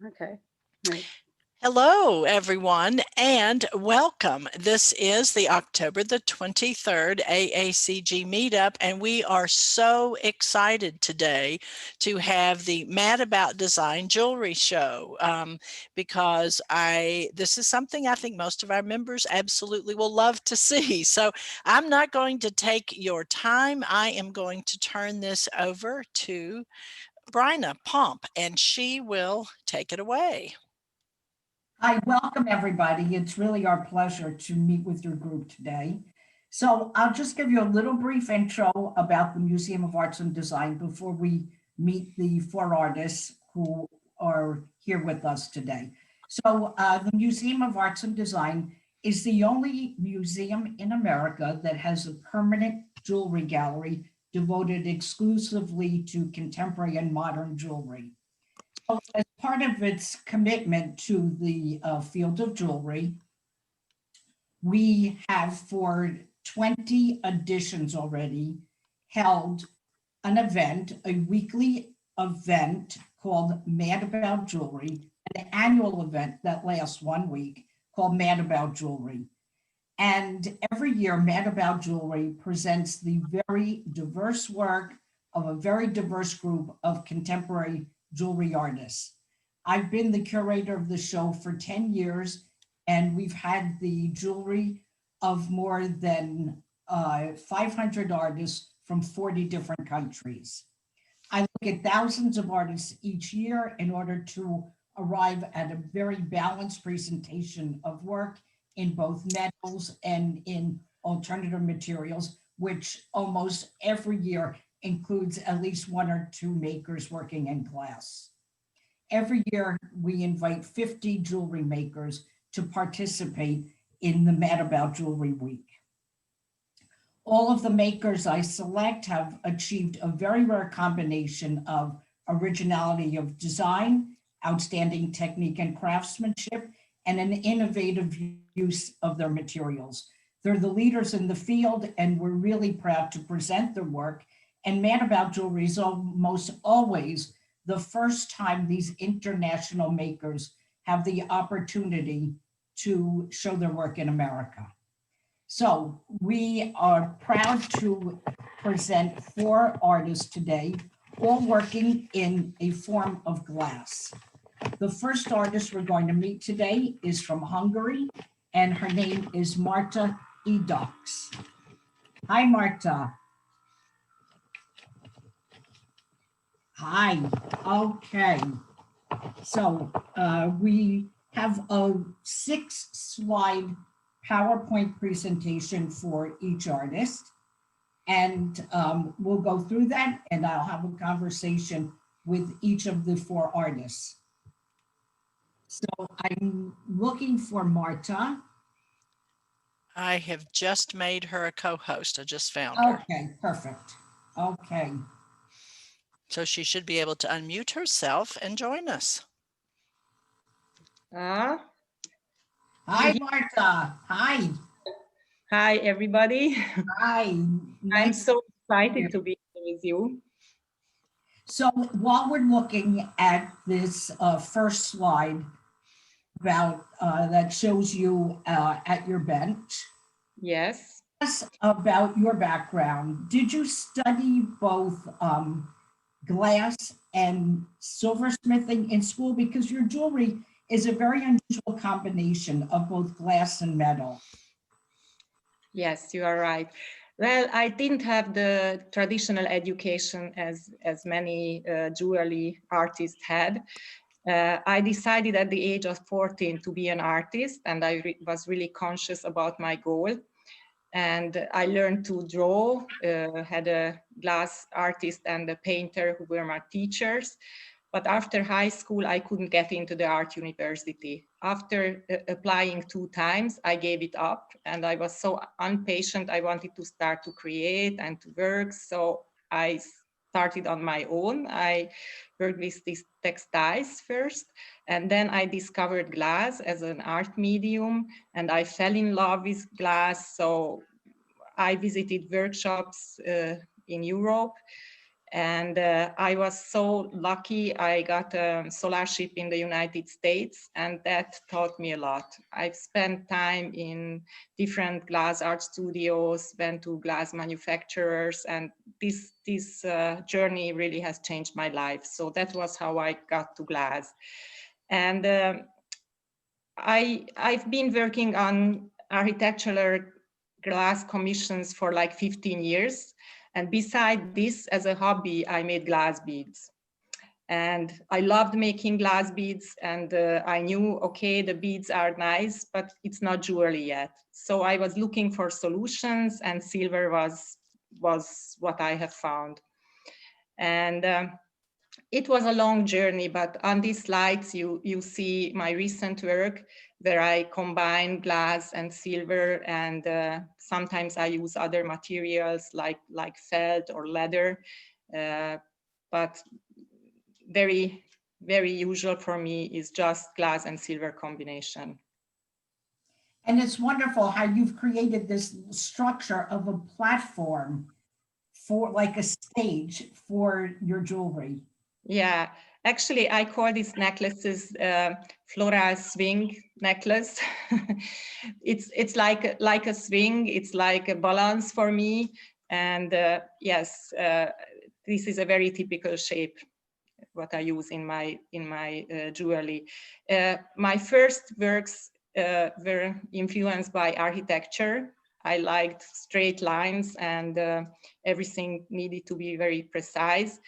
Okay. Right. Hello, everyone, and welcome. This is the October the 23rd AACG Meetup, and we are so excited today to have the Mad About Design Jewelry Show because this is something I think most of our members absolutely will love to see. So I'm not going to take your time. I am going to turn this over to Bryna Pomp, and she will take it away. Hi, welcome everybody. It's really our pleasure to meet with your group today. So I'll just give you a little brief intro about the Museum of Arts and Design before we meet the four artists who are here with us today. So the Museum of Arts and Design is the only museum in America that has a permanent jewelry gallery devoted exclusively to contemporary and modern jewelry. So as part of its commitment to the field of jewelry, we have for 20 editions already held an event, a weekly event called Mad About Jewelry, an annual event that lasts 1 week called Mad About Jewelry. And every year, Mad About Jewelry presents the very diverse work of a very diverse group of contemporary jewelry artists. I've been the curator of the show for 10 years, and we've had the jewelry of more than 500 artists from 40 different countries. I look at thousands of artists each year in order to arrive at a very balanced presentation of work in both metals and in alternative materials, which almost every year includes at least 1 or 2 makers working in glass. Every year, we invite 50 jewelry makers to participate in the Mad About Jewelry Week. All of the makers I select have achieved a very rare combination of originality of design, outstanding technique and craftsmanship, and an innovative use of their materials. They're the leaders in the field, and we're really proud to present their work. And Mad About Jewelry is almost always the first time these international makers have the opportunity to show their work in America. So we are proud to present 4 artists today, all working in a form of glass. The first artist we're going to meet today is from Hungary, and her name is Marta Edocs. Hi, Marta. Hi. Okay. So we have a 6-slide PowerPoint presentation for each artist. And we'll go through that, and I'll have a conversation with each of the 4 artists. So I'm looking for Marta. I have just made her a co-host. I just found her. Okay, perfect. Okay. So she should be able to unmute herself and join us. Hi, Marta. Hi. Hi, everybody. Hi. I'm so excited to be here with you. So while we're looking at this first slide about that shows you at your bench. Yes. Tell us about your background. Did you study both glass and silversmithing in school? Because your jewelry is a very unusual combination of both glass and metal. Yes, you are right. Well, I didn't have the traditional education as many jewelry artists had. I decided at the age of 14 to be an artist, and I was really conscious about my goal. And I learned to draw, had a glass artist and a painter who were my teachers. But after high school, I couldn't get into the art university. After applying 2 times, I gave it up, and I was so impatient. I wanted to start to create and to work. So I started on my own. I worked with these textiles first, and then I discovered glass as an art medium, and I fell in love with glass. So I visited workshops in Europe, And I was so lucky. I got a scholarship in the United States, and that taught me a lot. I've spent time in different glass art studios, went to glass manufacturers, and this journey really has changed my life. So that was how I got to glass. And I've been working on architectural glass commissions for like 15 years. And beside this, as a hobby, I made glass beads. And I loved making glass beads, and I knew, okay, the beads are nice, but it's not jewelry yet. So I was looking for solutions, and silver was what I have found. And it was a long journey, but on these slides, you see my recent work where I combine glass and silver, and sometimes I use other materials like felt or leather, but very, very usual for me is just glass and silver combination. And it's wonderful how you've created this structure of a platform for like a stage for your jewelry. Yeah, actually, I call these necklaces floral swing necklace. It's like a swing. It's like a balance for me. And yes, this is a very typical shape what I use in my jewelry. My first works were influenced by architecture. I liked straight lines, and everything needed to be very precise.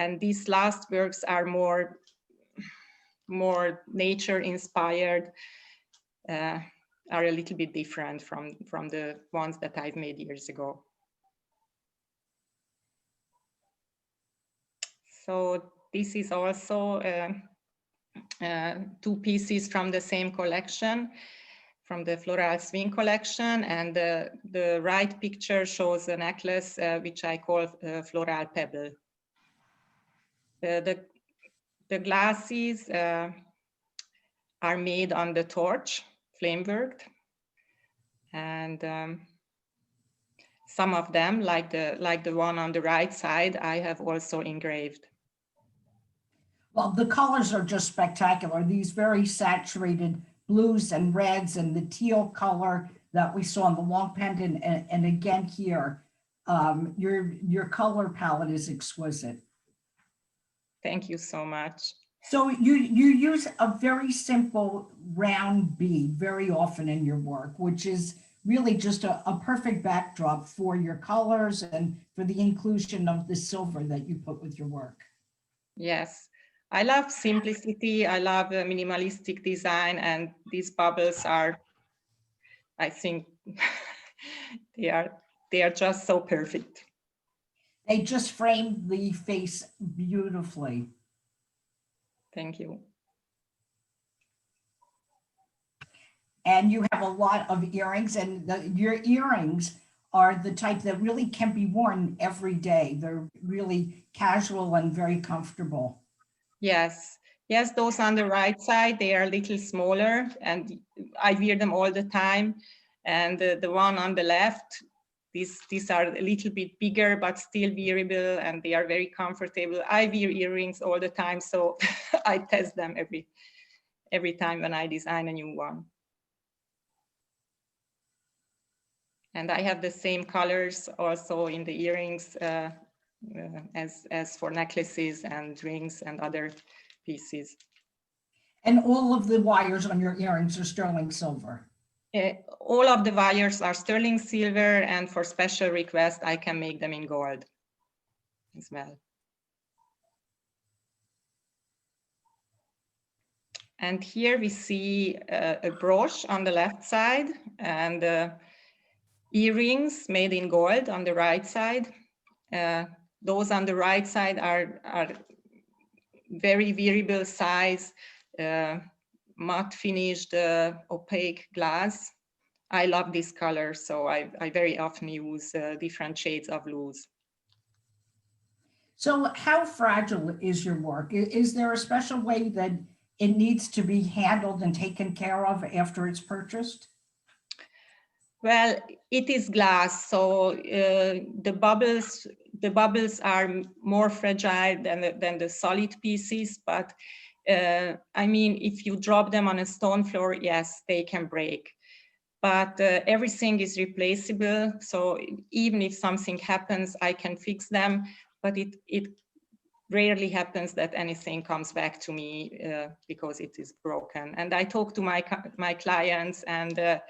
And these last works are more nature inspired, are a little bit different from the ones that I've made years ago. So this is also 2 pieces from the same collection, from the Floral Swing collection. And the right picture shows a necklace, which I call Floral Pebble. The glasses are made on the torch, flame worked. And some of them, like the one on the right side, I have also engraved. Well, the colors are just spectacular. These very saturated blues and reds and the teal color that we saw in the long pendant, and again here, your color palette is exquisite. Thank you so much. So you use a very simple round bead very often in your work, which is really just a perfect backdrop for your colors and for the inclusion of the silver that you put with your work. Yes, I love simplicity. I love minimalistic design, and these bubbles are, I think, they are just so perfect. They just frame the face beautifully. Thank you. And you have a lot of earrings, and your earrings are the type that really can be worn every day. They're really casual and very comfortable. Yes, yes, those on the right side, they are a little smaller, and I wear them all the time. And the one on the left, these are a little bit bigger, but still wearable, and they are very comfortable. I wear earrings all the time, so I test them every time when I design a new one. And I have the same colors also in the earrings as for necklaces and rings and other pieces. And all of the wires on your earrings are sterling silver. All of the wires are sterling silver, and for special request, I can make them in gold as well. And here we see a brooch on the left side, and earrings made in gold on the right side. Those on the right side are very variable size, matte finished opaque glass. I love this color, so I very often use different shades of Luz. So how fragile is your work? Is there a special way that it needs to be handled and taken care of after it's purchased? Well, it is glass, so the bubbles the bubbles are more fragile than the solid pieces, but I mean, if you drop them on a stone floor, yes, they can break. But everything is replaceable. So even if something happens, I can fix them, but it rarely happens that anything comes back to me because it is broken. And I talk to my clients, and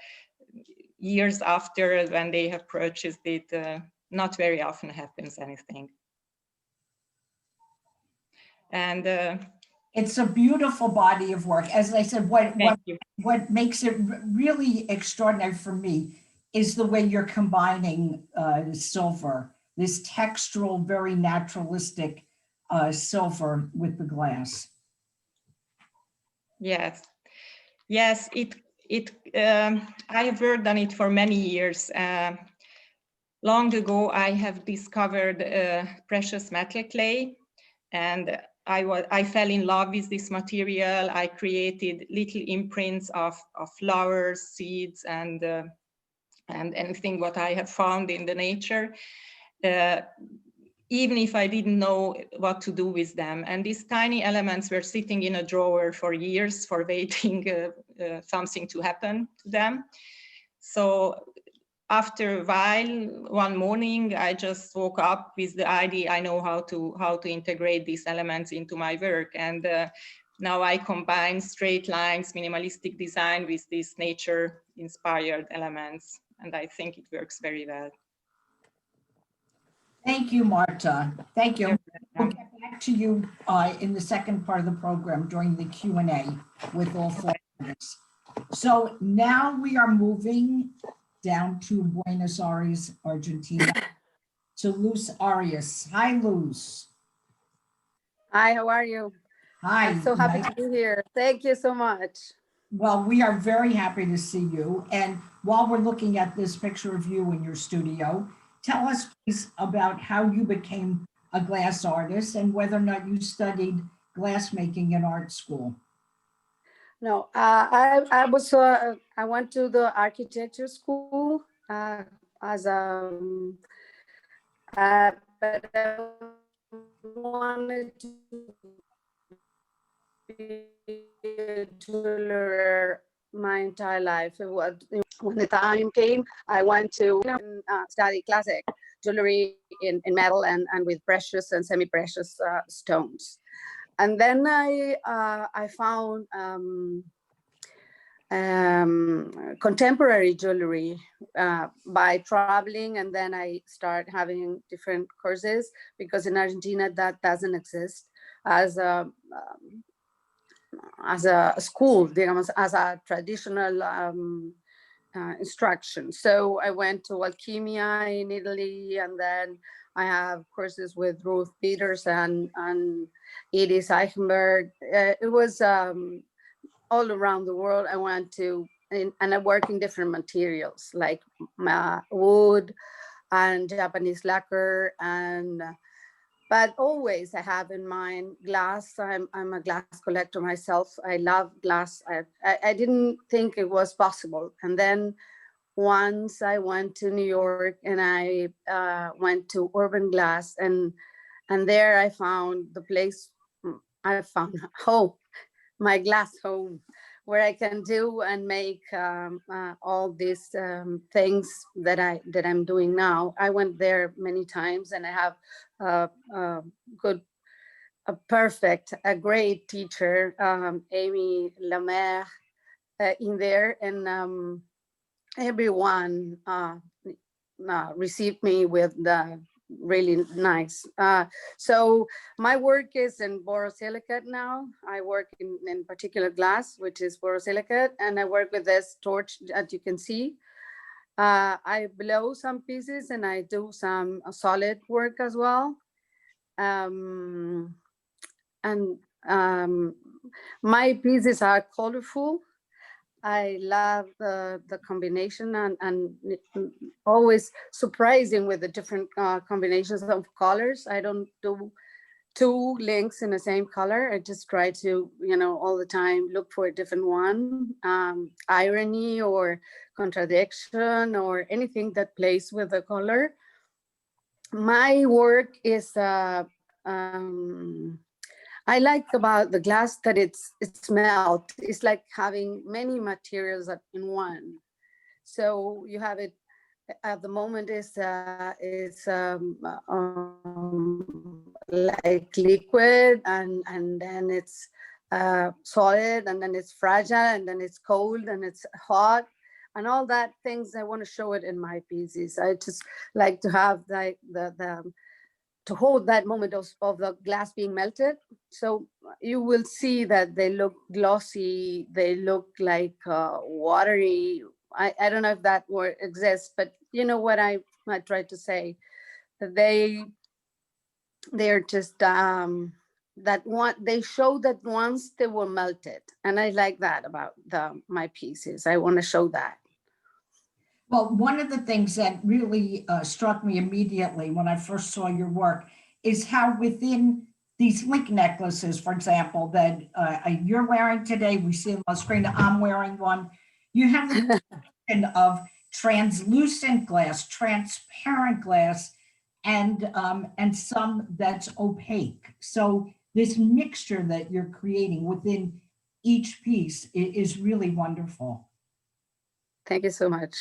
years after, when they have purchased it, not very often happens anything. And it's a beautiful body of work. As I said, what makes it really extraordinary for me is the way you're combining silver, this textural, very naturalistic silver with the glass. Yes, yes, I have worked on it for many years. Long ago, I have discovered precious metal clay, and I fell in love with this material. I created little imprints of flowers, seeds, and anything what I have found in the nature, even if I didn't know what to do with them. And these tiny elements were sitting in a drawer for years, for waiting something to happen to them. So after a while, one morning, I just woke up with the idea. I know how to integrate these elements into my work. And now I combine straight lines, minimalistic design with these nature-inspired elements. And I think it works very well. Thank you, Marta. Thank you. We'll get back to you in the second part of the program during the Q&A with all four artists. So now we are moving down to Buenos Aires, Argentina, to Luz Arias. Hi, Luz. Hi, how are you? Hi. I'm so happy to be here. Thank you so much. Well, we are very happy to see you. And while we're looking at this picture of you in your studio, tell us please about how you became a glass artist and whether or not you studied glassmaking in art school. No, I went to the architecture school as a, but I wanted to be a jeweler my entire life. When the time came, I went to study classic jewelry in metal and with precious and semi-precious stones. And then I found contemporary jewelry by traveling, and then I started having different courses because in Argentina that doesn't exist as a school, digamos, as a traditional instruction. So I went to Alchemia in Italy, and then I have courses with Ruth Peters and Edith Eichenberg. It was all around the world. I went to, and I work in different materials like wood and Japanese lacquer, but always I have in mind glass. I'm a glass collector myself. I love glass. I didn't think it was possible. And then once I went to New York and I went to Urban Glass, and there I found the place, I found home, my glass home, where I can do and make all these things that I'm doing now. I went there many times, and I have a great teacher, Amy Lemaire, in there, and everyone received me with the really nice. So my work is in borosilicate now. I work in particular glass, which is borosilicate, and I work with this torch that you can see. I blow some pieces and I do some solid work as well. My pieces are colorful. I love the combination and always surprising with the different combinations of colors. I don't do two links in the same color. I just try to, all the time look for a different one, irony or contradiction or anything that plays with the color. my work is I like about the glass that it's melt. It's like having many materials in one. So you have it at the moment is like liquid, and then it's solid, and then it's fragile, and then it's cold, and it's hot, and all that things. I want to show it in my pieces. I just like to have like the to hold that moment of the glass being melted. So you will see that they look glossy, they look like watery. I don't know if that word exists, but you know what I tried to say, that they're just that one, they show that once they were melted, and I like that about my pieces. I want to show that. Well, one of the things that really struck me immediately when I first saw your work is how within these link necklaces, for example, that you're wearing today, we see on the screen, I'm wearing one, you have the combination of translucent glass, transparent glass, and some that's opaque. So this mixture that you're creating within each piece is really wonderful. Thank you so much.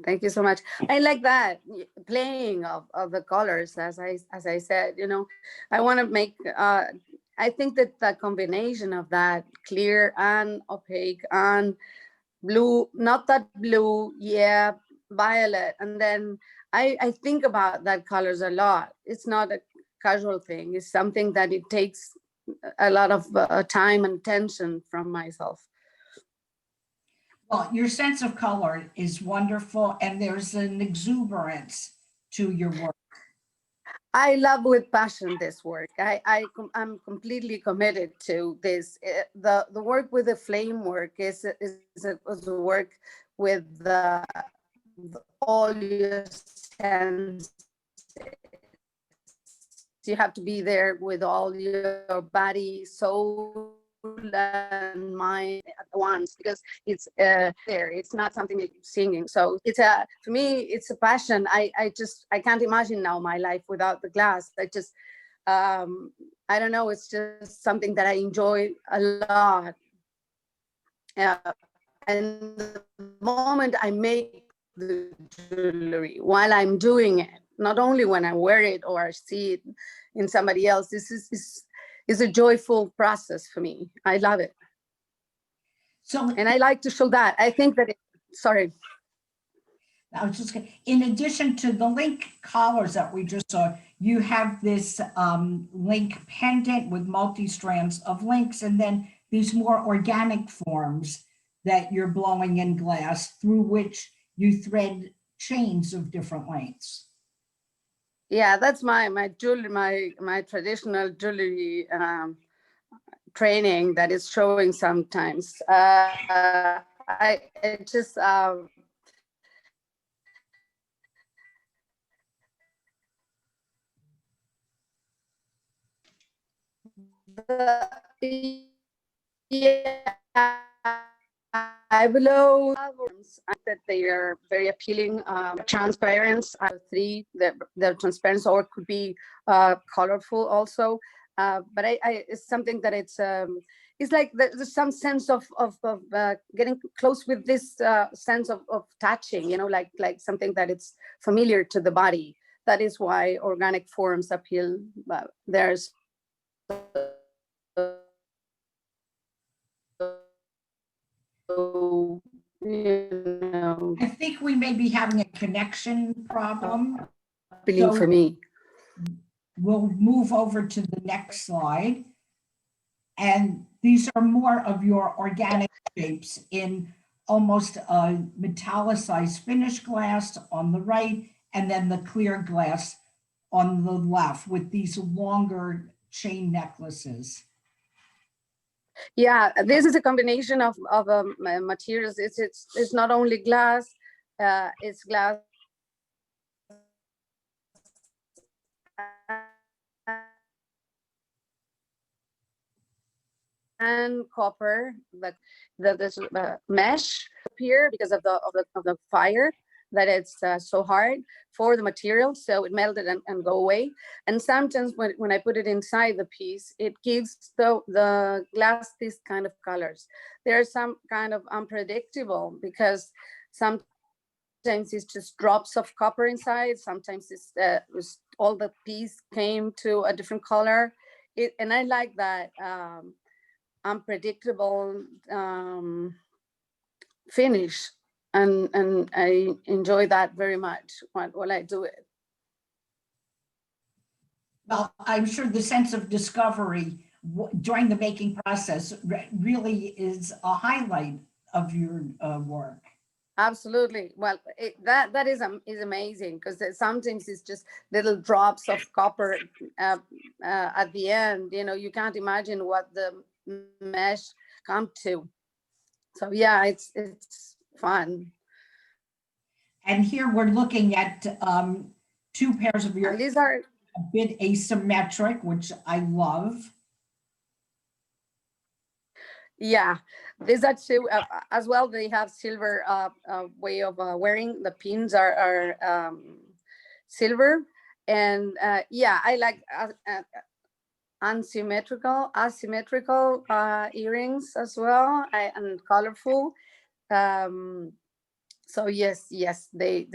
Thank you so much. I like that playing of the colors, as I said. You know, I want to make. I think that the combination of that clear and opaque and blue, not that blue, yeah, violet, and then I think about that colors a lot. It's not a casual thing. It's something that it takes a lot of time and attention from myself. Well, your sense of color is wonderful, and there's an exuberance to your work. I love with passion this work. I'm completely committed to this. The work with the flame work is a work with all your senses. You have to be there with all your body, soul, and mind at once, because it's there. It's not something that you're singing. So it's for me, it's a passion. I can't imagine now my life without the glass. I don't know. It's just something that I enjoy a lot. And the moment I make the jewelry, while I'm doing it, not only when I wear it or I see it in somebody else, this is a joyful process for me. I love it. So, and I like to show that. I think that sorry. I was just in addition to the link collars that we just saw, you have this link pendant with multi-strands of links, and then these more organic forms that you're blowing in glass through which you thread chains of different lengths. Yeah, that's my jewelry, my traditional jewelry training that is showing sometimes. I just I below that they are very appealing. Transparent. Three, they're transparent, or it could be colorful also. But it's something that it's like there's some sense of getting close with this sense of touching. You know, like something that it's familiar to the body. That is why organic forms appeal. There's I think we may be having a connection problem. So for me. We'll move over to the next slide. And these are more of your organic shapes in almost a metallicized finished glass on the right, and then the clear glass on the left with these longer chain necklaces. Yeah, this is a combination of materials. It's not only glass, it's glass and copper. This mesh here because of the fire. that it's so hard for the material, so it melted and go away. And sometimes when I put it inside the piece, it gives the glass this kind of colors. They're some kind of unpredictable, because sometimes it's just drops of copper inside, sometimes it's all the piece came to a different color. And I like that unpredictable finish, and I enjoy that very much when I do it. Well, I'm sure the sense of discovery during the making process really is a highlight of your work. Absolutely. Well, that is amazing, because sometimes it's just little drops of copper at the end. You know, you can't imagine what the mesh come to. So yeah, it's fun. And here we're looking at two pairs of your, And these are, a bit asymmetric, which I love. yeah, these are two as well. They have silver way of wearing. The pins are silver, and yeah, I like asymmetrical earrings as well, and colorful. So yes, they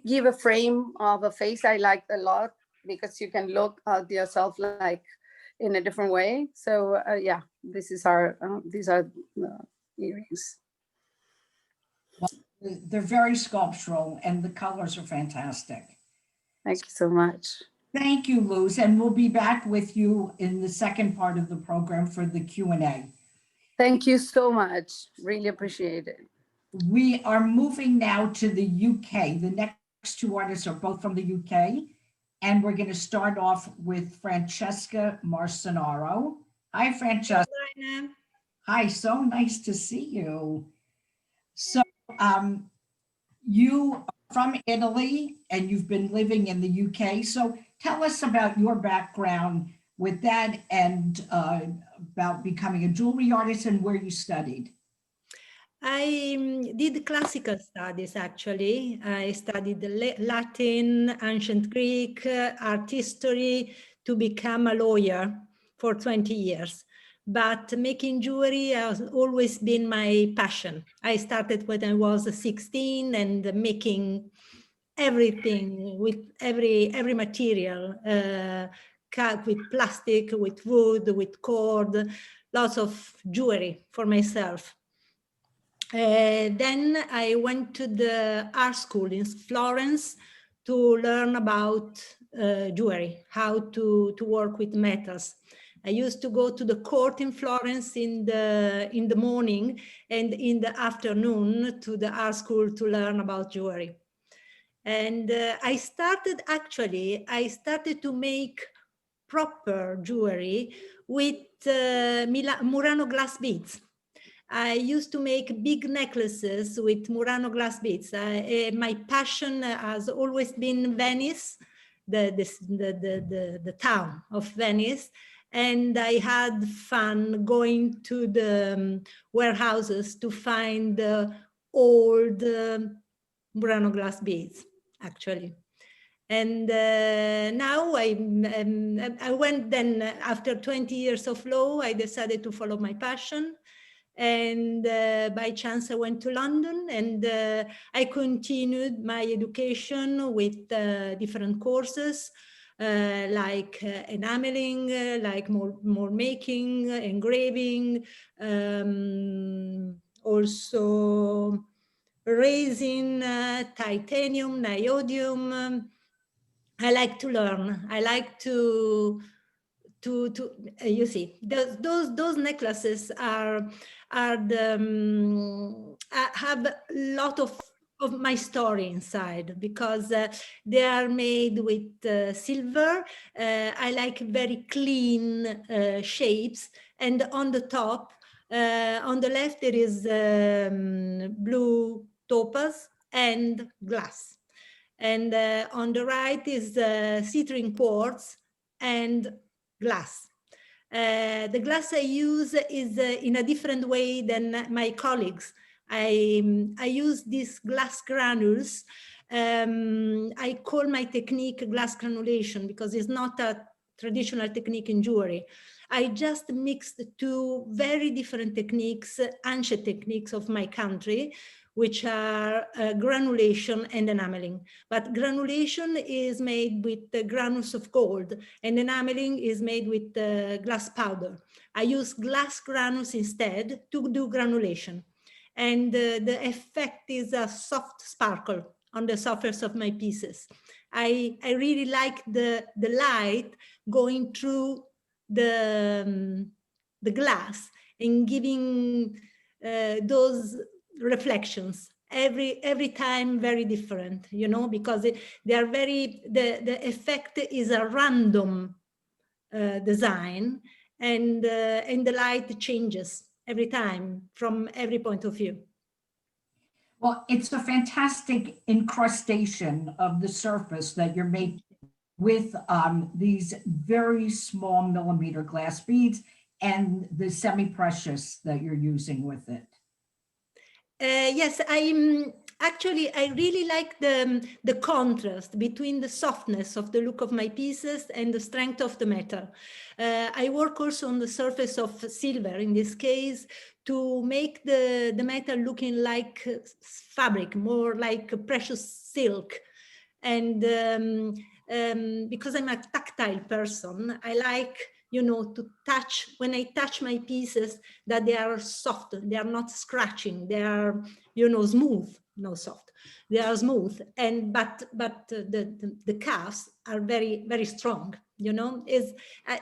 give a frame of a face I like a lot, because you can look at yourself like in a different way. So yeah, these are the earrings. Well, they're very sculptural and the colors are fantastic. Thank you so much. Thank you, Luz, and we'll be back with you in the second part of the program for the Q&A. Thank you so much. Really appreciate it. We are moving now to the UK. The next two artists are both from the UK, and we're going to start off with Francesca Marcenaro. Hi, Francesca. Hi, so nice to see you. So you are from Italy and you've been living in the UK. So tell us about your background with that, and about becoming a jewelry artist and where you studied. I did classical studies, actually. I studied Latin, ancient Greek, art history, to become a lawyer for 20 years. But making jewelry has always been my passion. I started when I was 16, and making everything with every material, cut with plastic, with wood, with cord, lots of jewelry for myself. Then I went to the art school in Florence to learn about jewelry, how to work with metals. I used to go to the court in Florence in the morning, and in the afternoon to the art school to learn about jewelry. And I started to make proper jewelry with Murano glass beads. I used to make big necklaces with Murano glass beads. My passion has always been Venice, the town of Venice. And I had fun going to the warehouses to find the old Murano glass beads, actually. And now I went then, after 20 years of law, I decided to follow my passion. And by chance I went to London, and I continued my education with different courses, like enameling, like more making, engraving, also resin, titanium, niobium. I like to learn. I like to you see, those necklaces are the have a lot of my story inside, because they are made with silver. I like very clean shapes, and on the top, on the left, there is blue topaz and glass, and on the right is citrine quartz and glass. The glass I use is in a different way than my colleagues. I use these glass granules. I call my technique glass granulation because it's not a traditional technique in jewelry. I just mixed two very different techniques, ancient techniques of my country, which are granulation and enameling. But granulation is made with the granules of gold, and enameling is made with glass powder. I use glass granules instead to do granulation. And the effect is a soft sparkle on the surface of my pieces. I really like the light going through the glass and giving those reflections every time very different, you know, because they are very, the effect is a random design, and the light changes every time from every point of view. Well, it's a fantastic incrustation of the surface that you're making with these very small millimeter glass beads and the semi-precious that you're using with it. Yes, actually, I really like the contrast between the softness of the look of my pieces and the strength of the metal. I work also on the surface of silver, in this case, to make the metal looking like fabric, more like a precious silk. And because I'm a tactile person, I like, you know, to touch, when I touch my pieces, that they are soft, they are not scratching, they are, you know, smooth, no soft, they are smooth. And but the cuffs are very, very strong, you know. I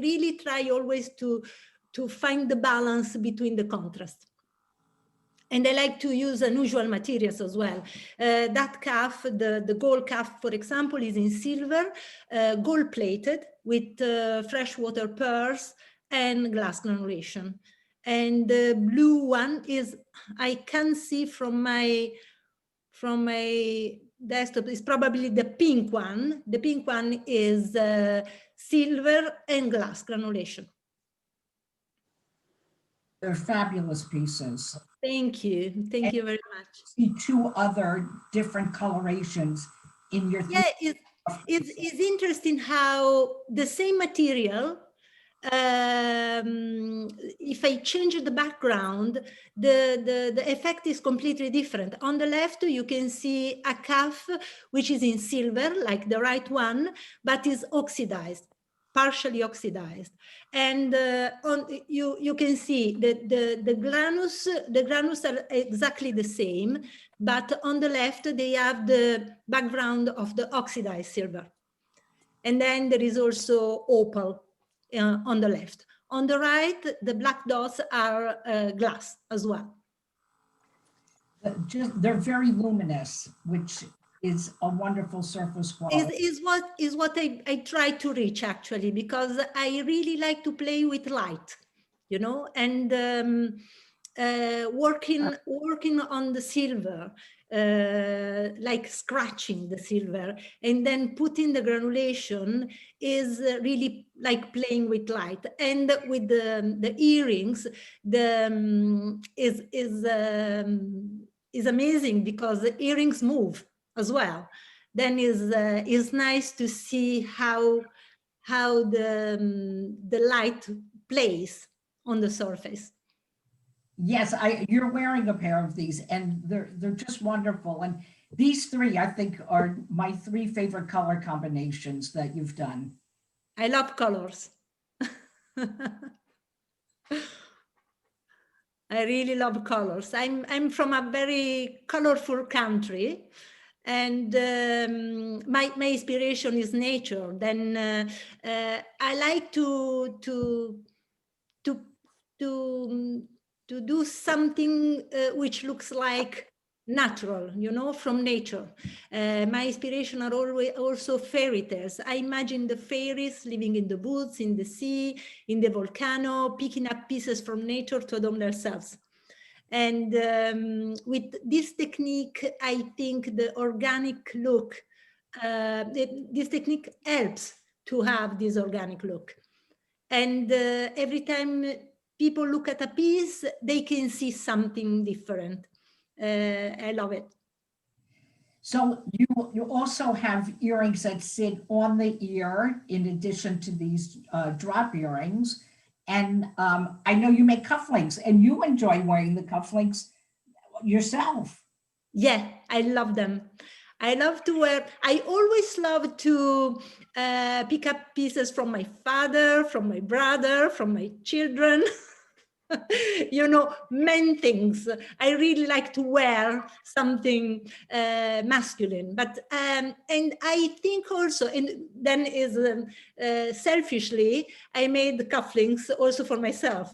really try always to find the balance between the contrast. And I like to use unusual materials as well. That cuff, the gold cuff, for example, is in silver, gold plated with freshwater pearls and glass granulation. And the blue one is, I can see from my desktop, is probably the pink one. The pink one is silver and glass granulation. They're fabulous pieces. Thank you. Thank you very much. See two other different colorations in your. Yeah, it's interesting how the same material, if I change the background, the effect is completely different. On the left, you can see a cuff which is in silver, like the right one, but is oxidized, partially oxidized. And you can see that the granules are exactly the same, but on the left, they have the background of the oxidized silver. And then there is also opal on the left. On the right, the black dots are glass as well. They're very luminous, which is a wonderful surface quality. Is what I try to reach, actually, because I really like to play with light, you know, and working on the silver, like scratching the silver and then putting the granulation is really like playing with light. And with the earrings, is amazing because the earrings move as well. Then is nice to see how the light plays on the surface. Yes, you're wearing a pair of these and they're just wonderful. And these three, I think, are my three favorite color combinations that you've done. I love colors. I really love colors. I'm from a very colorful country, and my inspiration is nature. Then I like to do something which looks like natural, you know, from nature. My inspiration are always also fairy tales. I imagine the fairies living in the woods, in the sea, in the volcano, picking up pieces from nature to adorn themselves. And with this technique, I think the organic look, this technique helps to have this organic look. And every time people look at a piece, they can see something different. I love it. So you also have earrings that sit on the ear in addition to these drop earrings. And I know you make cufflinks and you enjoy wearing the cufflinks yourself. Yeah, I love them. I love to wear, I always love to pick up pieces from my father, from my brother, from my children. You know, men things. I really like to wear something masculine, but and I think also, and then is selfishly, I made the cufflinks also for myself.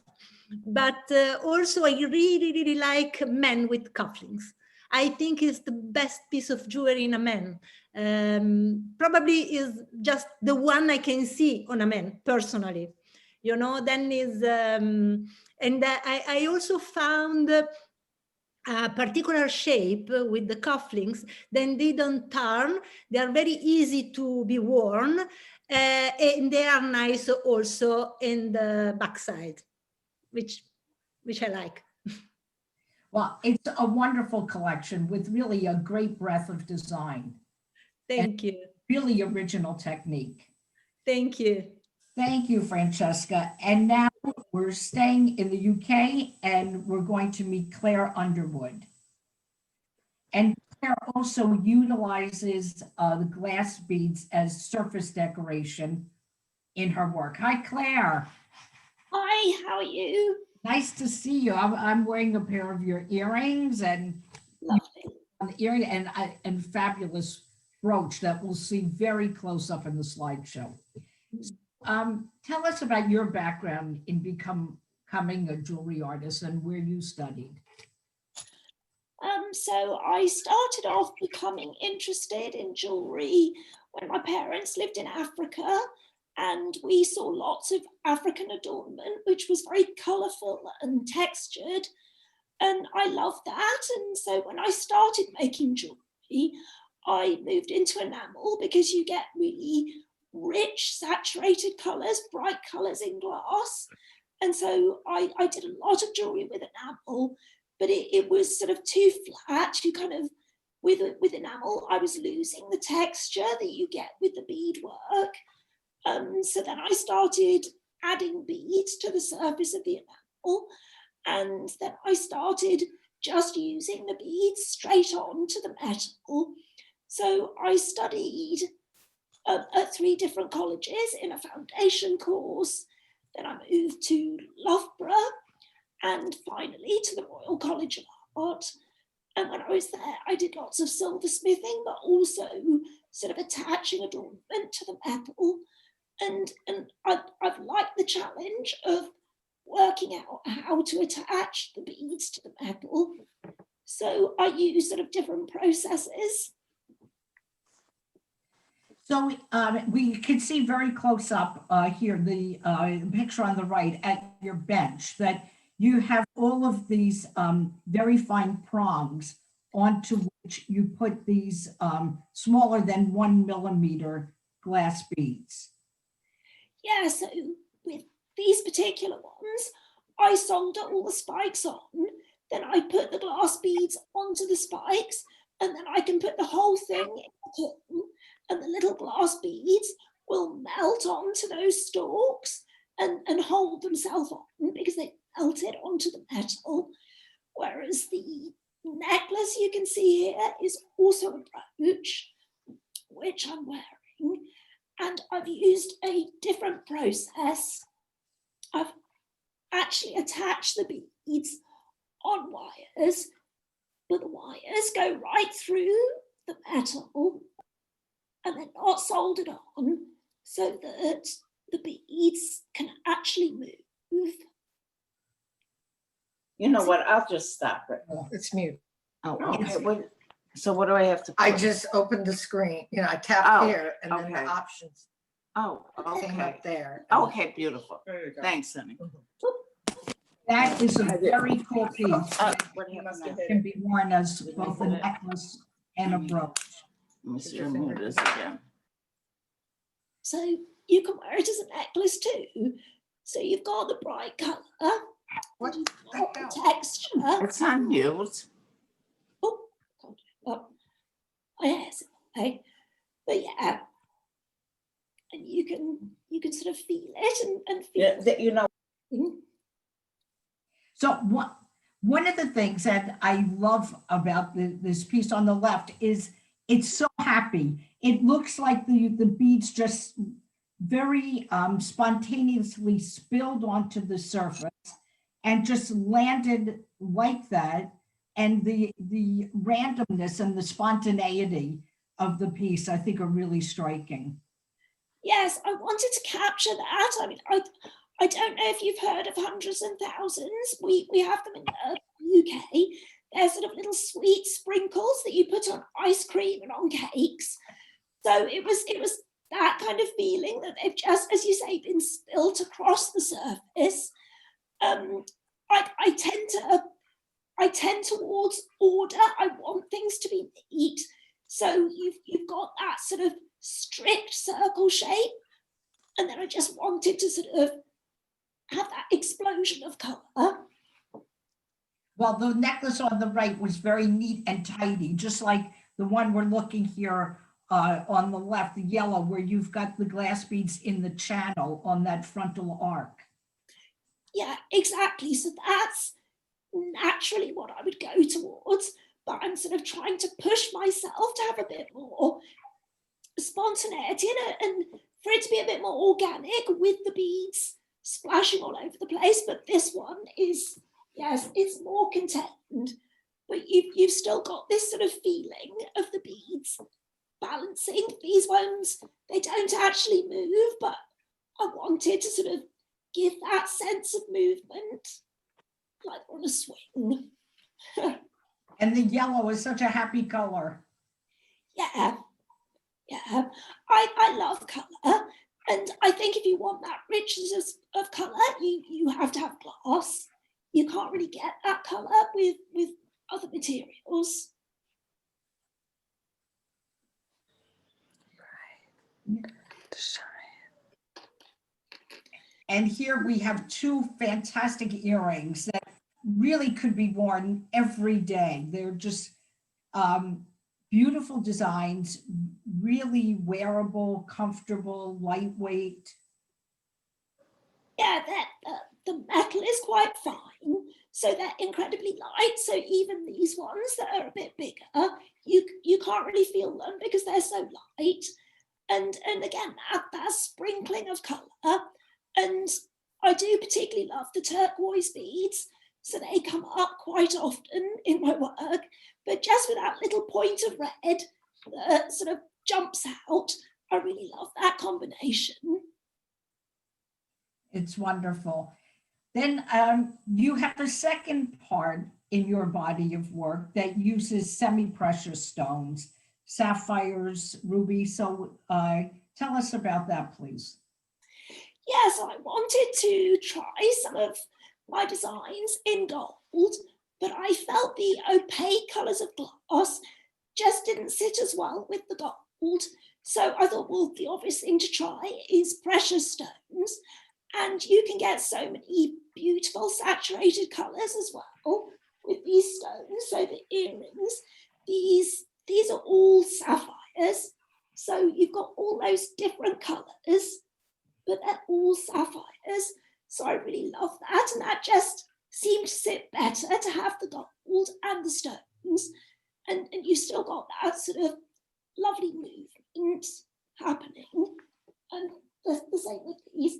But also, I really like men with cufflinks. I think it's the best piece of jewelry in a man. Probably is just the one I can see on a man personally. You know, then is, and I also found a particular shape with the cufflinks, then they don't turn, they are very easy to be worn, and they are nice also in the backside, which I like. Well, it's a wonderful collection with really a great breadth of design. Thank you. Really original technique. Thank you. Thank you, Francesca. And now we're staying in the UK and we're going to meet Clair Underwood. And Clair also utilizes the glass beads as surface decoration in her work. Hi, Clair. Hi, how are you? Nice to see you. I'm wearing a pair of your earrings and Lovely. an earring and fabulous brooch that we'll see very close up in the slideshow. Tell us about your background in becoming a jewelry artist and where you studied. So I started off becoming interested in jewelry when my parents lived in Africa, and we saw lots of African adornment, which was very colourful and textured. And I loved that. And so when I started making jewelry, I moved into enamel because you get really rich, saturated colours, bright colours in glass. And so I did a lot of jewelry with enamel, but it was sort of too flat. You kind of, with enamel, I was losing the texture that you get with the beadwork. So then I started adding beads to the surface of the enamel, and then I started just using the beads straight on to the metal. So I studied at 3 different colleges in a foundation course. Then I moved to Loughborough and finally to the Royal College of Art. And when I was there, I did lots of silversmithing, but also sort of attaching adornment to the metal. And I've liked the challenge of working out how to attach the beads to the metal. So I use sort of different processes. So we can see very close up here, the picture on the right at your bench, that you have all of these very fine prongs onto which you put these smaller than 1 millimeter glass beads. Yeah, so with these particular ones, I solder all the spikes on, then I put the glass beads onto the spikes, and then I can put the whole thing in the kiln, and the little glass beads will melt onto those stalks and hold themselves on because they melted onto the metal. Whereas the necklace you can see here is also a brooch, which I'm wearing. And I've used a different process. I've actually attached the beads on wires, but the wires go right through the metal and they're not soldered on so that the beads can actually move. You know what? I'll just stop it. It's mute. Oh, okay. So what do I have to? I put? just opened the screen, I tapped Oh, here and then okay. the options Oh, came okay. up there. Okay, beautiful. There you go. Thanks, honey. That is a very cool piece. What happened now? Can be worn as both a necklace and a brooch. Let me see her move this again. So you can wear it as a necklace too, So you've got the bright color, What you've the got the hell? texture. It's on mute. Oh, yes, okay. But yeah, and you can sort of feel it and feel Yeah, that, you know, So one of the things that I love about this piece on the left is it's so happy. It looks like the beads just very spontaneously spilled onto the surface and just landed like that. And the randomness and the spontaneity of the piece, I think, are really striking. Yes, I wanted to capture that. I mean, I don't know if you've heard of hundreds and thousands. We have them in the UK. They're sort of little sweet sprinkles that you put on ice cream and on cakes. So it was that kind of feeling that they've just, as you say, been spilt across the surface. I tend towards order. I want things to be neat. So you've got that sort of strict circle shape, and then I just wanted to sort of have that explosion of color. Well, the necklace on the right was very neat and tidy, just like the one we're looking here on the left, the yellow, where you've got the glass beads in the channel on that frontal arc. Yeah, exactly. So that's naturally what I would go towards, but I'm sort of trying to push myself to have a bit more spontaneity and for it to be a bit more organic with the beads splashing all over the place. But this one is, yes, it's more contained, but you've still got this sort of feeling of the beads balancing. These ones, they don't actually move, but I wanted to sort of give that sense of movement, like on a swing. And the yellow is such a happy color. Yeah, I love colour, and I think if you want that richness of colour, you have to have glass. You can't really get that colour with other materials. And here we have two fantastic earrings that really could be worn every day. They're just beautiful designs, really wearable, comfortable, lightweight. Yeah, the metal is quite fine, so they're incredibly light. So even these ones that are a bit bigger, you can't really feel them because they're so light. And again, that sprinkling of colour. And I do particularly love the turquoise beads, so they come up quite often in my work. But just with that little point of red that sort of jumps out, I really love that combination. It's wonderful. Then you have the second part in your body of work that uses semi-precious stones, sapphires, rubies. So tell us about that, please. Yes, I wanted to try some of my designs in gold, but I felt the opaque colours of glass just didn't sit as well with the gold. So I thought, well, the obvious thing to try is precious stones. And you can get so many beautiful saturated colours as well with these stones. So the earrings, these are all sapphires. So you've got all those different colours, but they're all sapphires. So I really love that. And that just seemed to sit better to have the gold and the stones. And you still got that sort of lovely movement happening. And the same with these.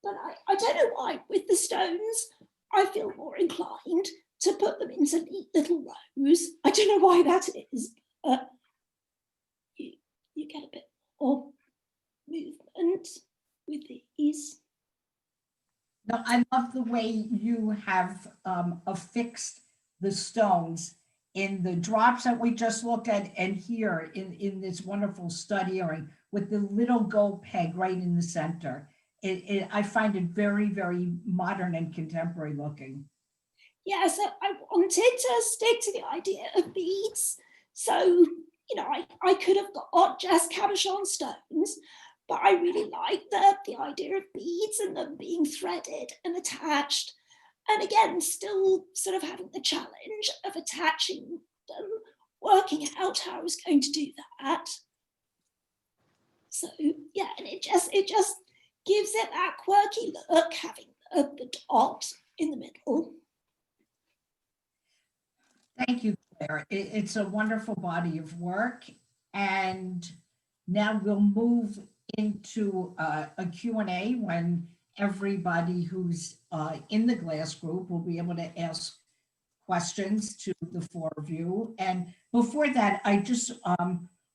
But I don't know why, with the stones, I feel more inclined to put them into neat little rows. I don't know why that is, but you get a bit more movement with these. Now, I love the way you have affixed the stones in the drops that we just looked at, and here in this wonderful stud earring with the little gold peg right in the center. I find it very, very modern and contemporary looking. Yeah, so I wanted to stick to the idea of beads. So, you know, I could have got just cabochon stones, but I really like the idea of beads and them being threaded and attached. And again, still sort of having the challenge of attaching them, working out how I was going to do that. So yeah, and it just gives it that quirky look, having the dot in the middle. Thank you, Claire. It's a wonderful body of work. And now we'll move into a Q&A when everybody who's in the glass group will be able to ask questions to the four of you. And before that, I just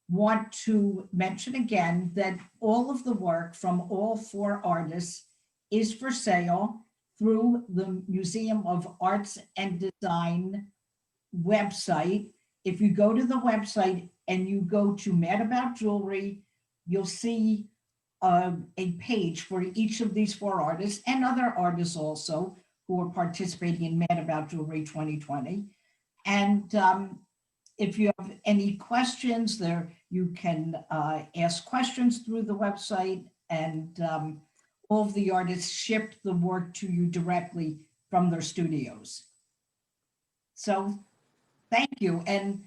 want to mention again that all of the work from all four artists is for sale through the Museum of Arts and Design website. If you go to the website and you go to Mad About Jewelry, you'll see a page for each of these four artists and other artists also who are participating in Mad About Jewelry 2020. And if you have any questions there, you can ask questions through the website, and all of the artists ship the work to you directly from their studios. So thank you. And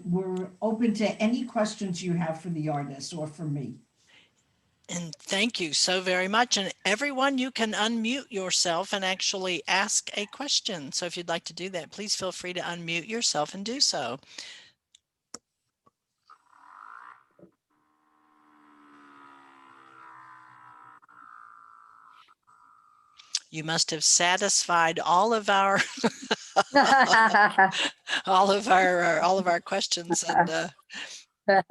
we're open to any questions you have for the artists or for me. And thank you so very much. And everyone, you can unmute yourself and actually ask a question. So if you'd like to do that, please feel free to unmute yourself and do so. You must have satisfied all of our all of our questions, and it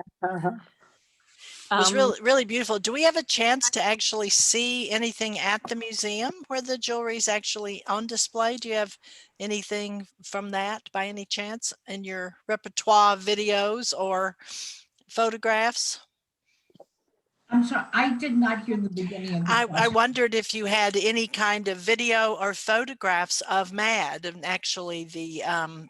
was really beautiful. Do we have a chance to actually see anything at the museum where the jewelry is actually on display? Do you have anything from that by any chance in your repertoire of videos or photographs? I'm sorry, I did not hear the beginning of the I question. wondered if you had any kind of video or photographs of MAD and actually the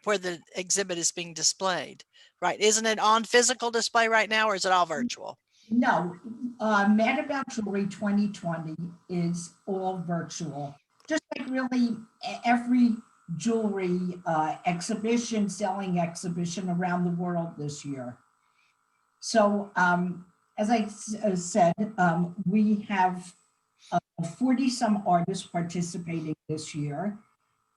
where the exhibit is being displayed, right? Isn't it on physical display right now, or is it all virtual? No, Mad About Jewelry 2020 is all virtual. Just like really every jewelry exhibition, selling exhibition around the world this year. So as I said, we have 40 some artists participating this year,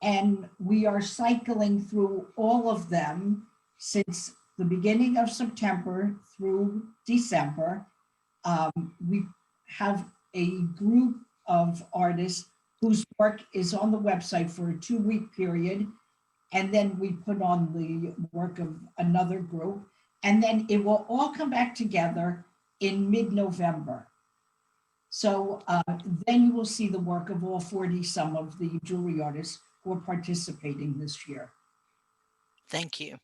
and we are cycling through all of them since the beginning of September through December. We have a group of artists whose work is on the website for a 2-week period, and then we put on the work of another group, and then it will all come back together in mid-November. So then you will see the work of all 40 some of the jewelry artists who are participating this year. Thank you.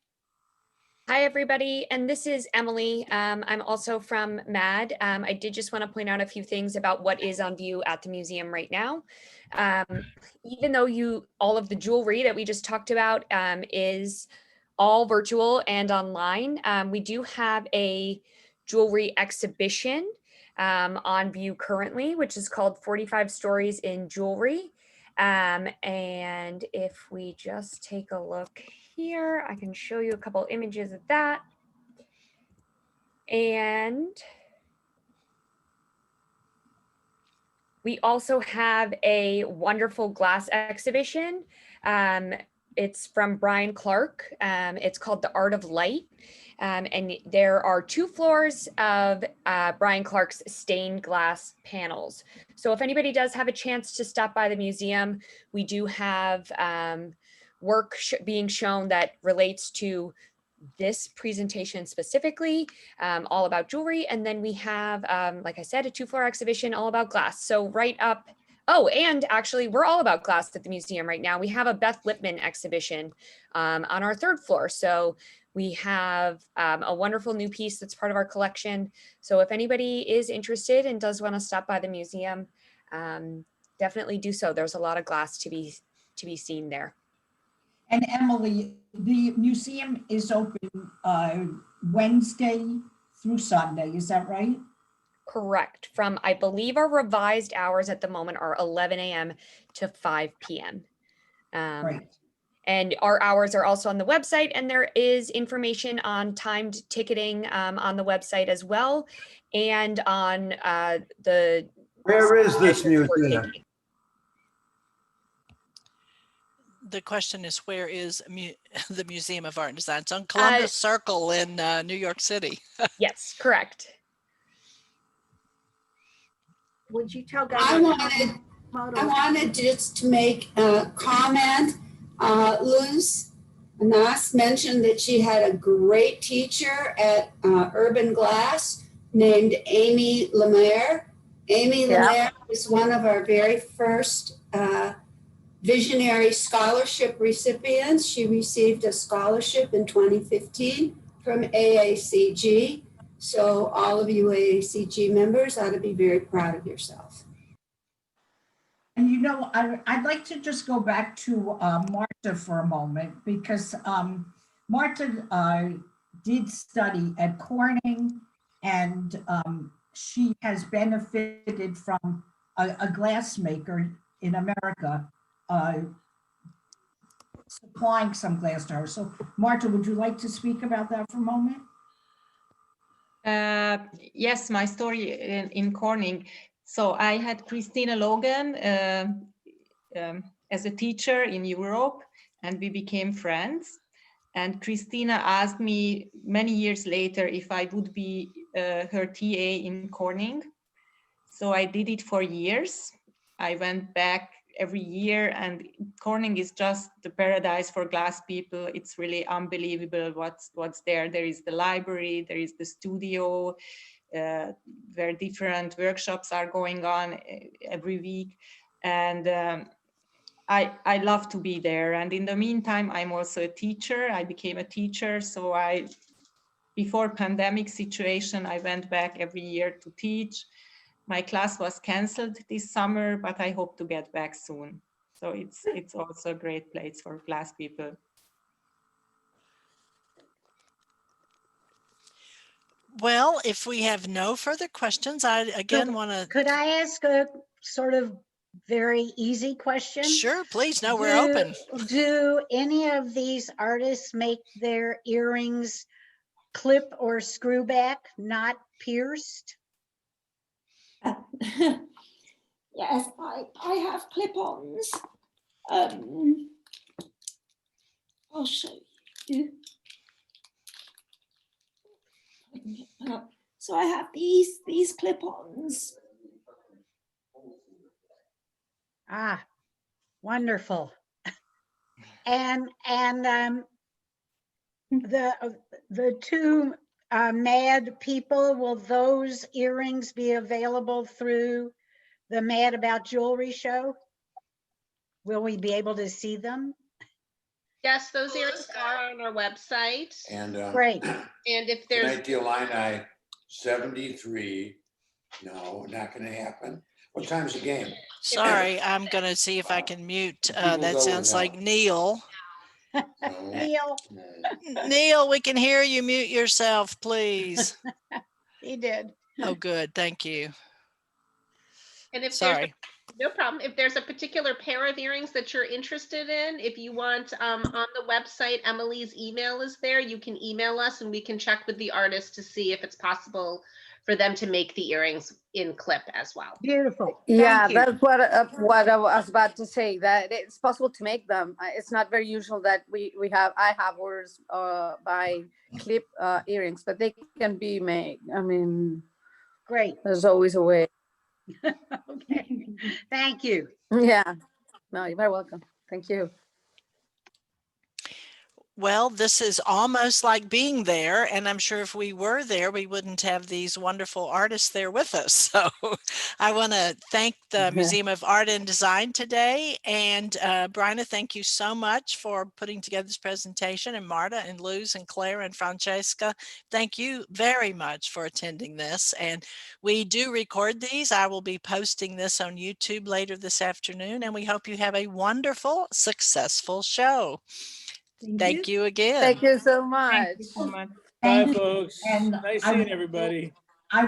Hi, everybody, and this is Emily. I'm also from MAD. I did just want to point out a few things about what is on view at the museum right now. Even though all of the jewelry that we just talked about is all virtual and online, we do have a jewelry exhibition on view currently, which is called 45 Stories in Jewelry. And if we just take a look here, I can show you a couple images of that. And we also have a wonderful glass exhibition. It's from Brian Clark. It's called The Art of Light. And there are 2 floors of Brian Clark's stained glass panels. So if anybody does have a chance to stop by the museum, we do have work being shown that relates to this presentation specifically, all about jewelry. And then we have, like I said, a 2-floor exhibition all about glass. So right up, oh, and actually we're all about glass at the museum right now. We have a Beth Lipman exhibition on our 3rd floor. So we have a wonderful new piece that's part of our collection. So if anybody is interested and does want to stop by the museum, definitely do so. There's a lot of glass to be seen there. And Emily, the museum is open Wednesday through Sunday, is that right? Correct. From, I believe our revised hours at the moment are 11 a.m. to 5 p.m. Right. And our hours are also on the website, and there is information on timed ticketing on the website as well, and on the. Where is this schedule for museum? ticketing. The question is, where is the Museum of Art and Design? It's on Columbus Circle in New York City. Yes, correct. Would you tell guys? I wanted just to make a comment. Luz Arias mentioned that she had a great teacher at Urban Glass named Amy Lemaire. Amy Lemaire was one of our very first Visionary Scholarship recipients. She received a scholarship in 2015 from AACG. So all of you AACG members ought to be very proud of yourself. And you know, I'd like to just go back to Marta for a moment, because Marta did study at Corning, and she has benefited from a glassmaker in America supplying some glass to her. So Marta, would you like to speak about that for a moment? Yes, my story in Corning. So I had Christina Logan as a teacher in Europe, and we became friends. And Christina asked me many years later if I would be her TA in Corning. So I did it for years. I went back every year, and Corning is just the paradise for glass people. It's really unbelievable what's there. There is the library, there is the studio, where different workshops are going on every week. And I love to be there. And in the meantime, I'm also a teacher. I became a teacher. So before pandemic situation, I went back every year to teach. My class was canceled this summer, but I hope to get back soon. So it's also a great place for glass people. Well, if we have no further questions, I again want to. Could I ask a sort of very easy question? Sure, please. No, we're open. Do any of these artists make their earrings clip or screw back, not pierced? Yes, I have clip-ons. I'll show you. So I have these clip-ons. Ah, wonderful. And the two Mad people, will those earrings be available through the Mad About Jewelry show? Will we be able to see them? Yes, those earrings are on our website. And Great. And if there's tonight, the Illini 73. No, not going to happen. What time's the game? Sorry, I'm going to see if I can mute. That sounds like Neil. Neil. Neil, we can hear you. Mute yourself, please. He did. Oh, good. Thank you. And if Sorry. no problem. If there's a particular pair of earrings that you're interested in, if you want on the website, Emily's email is there. You can email us and we can check with the artist to see if it's possible for them to make the earrings in clip as well. Beautiful. Yeah, Thank you. that's what I was about to say, that it's possible to make them. It's not very usual that I have orders by clip earrings, but they can be made. I mean, Great. there's always a way. Okay. Thank you. Yeah. No, you're very welcome. Thank you. Well, this is almost like being there, and I'm sure if we were there, we wouldn't have these wonderful artists there with us. So I want to thank the Museum of Art and Design today. And Bryna, thank you so much for putting together this presentation. And Marta and Luz and Claire and Francesca, thank you very much for attending this. And we do record these. I will be posting this on YouTube later this afternoon, and we hope you have a wonderful, successful show. Thank you again. Thank you so much. Thank you so much. Thank Bye, you. folks. And Nice I seeing will- everybody. I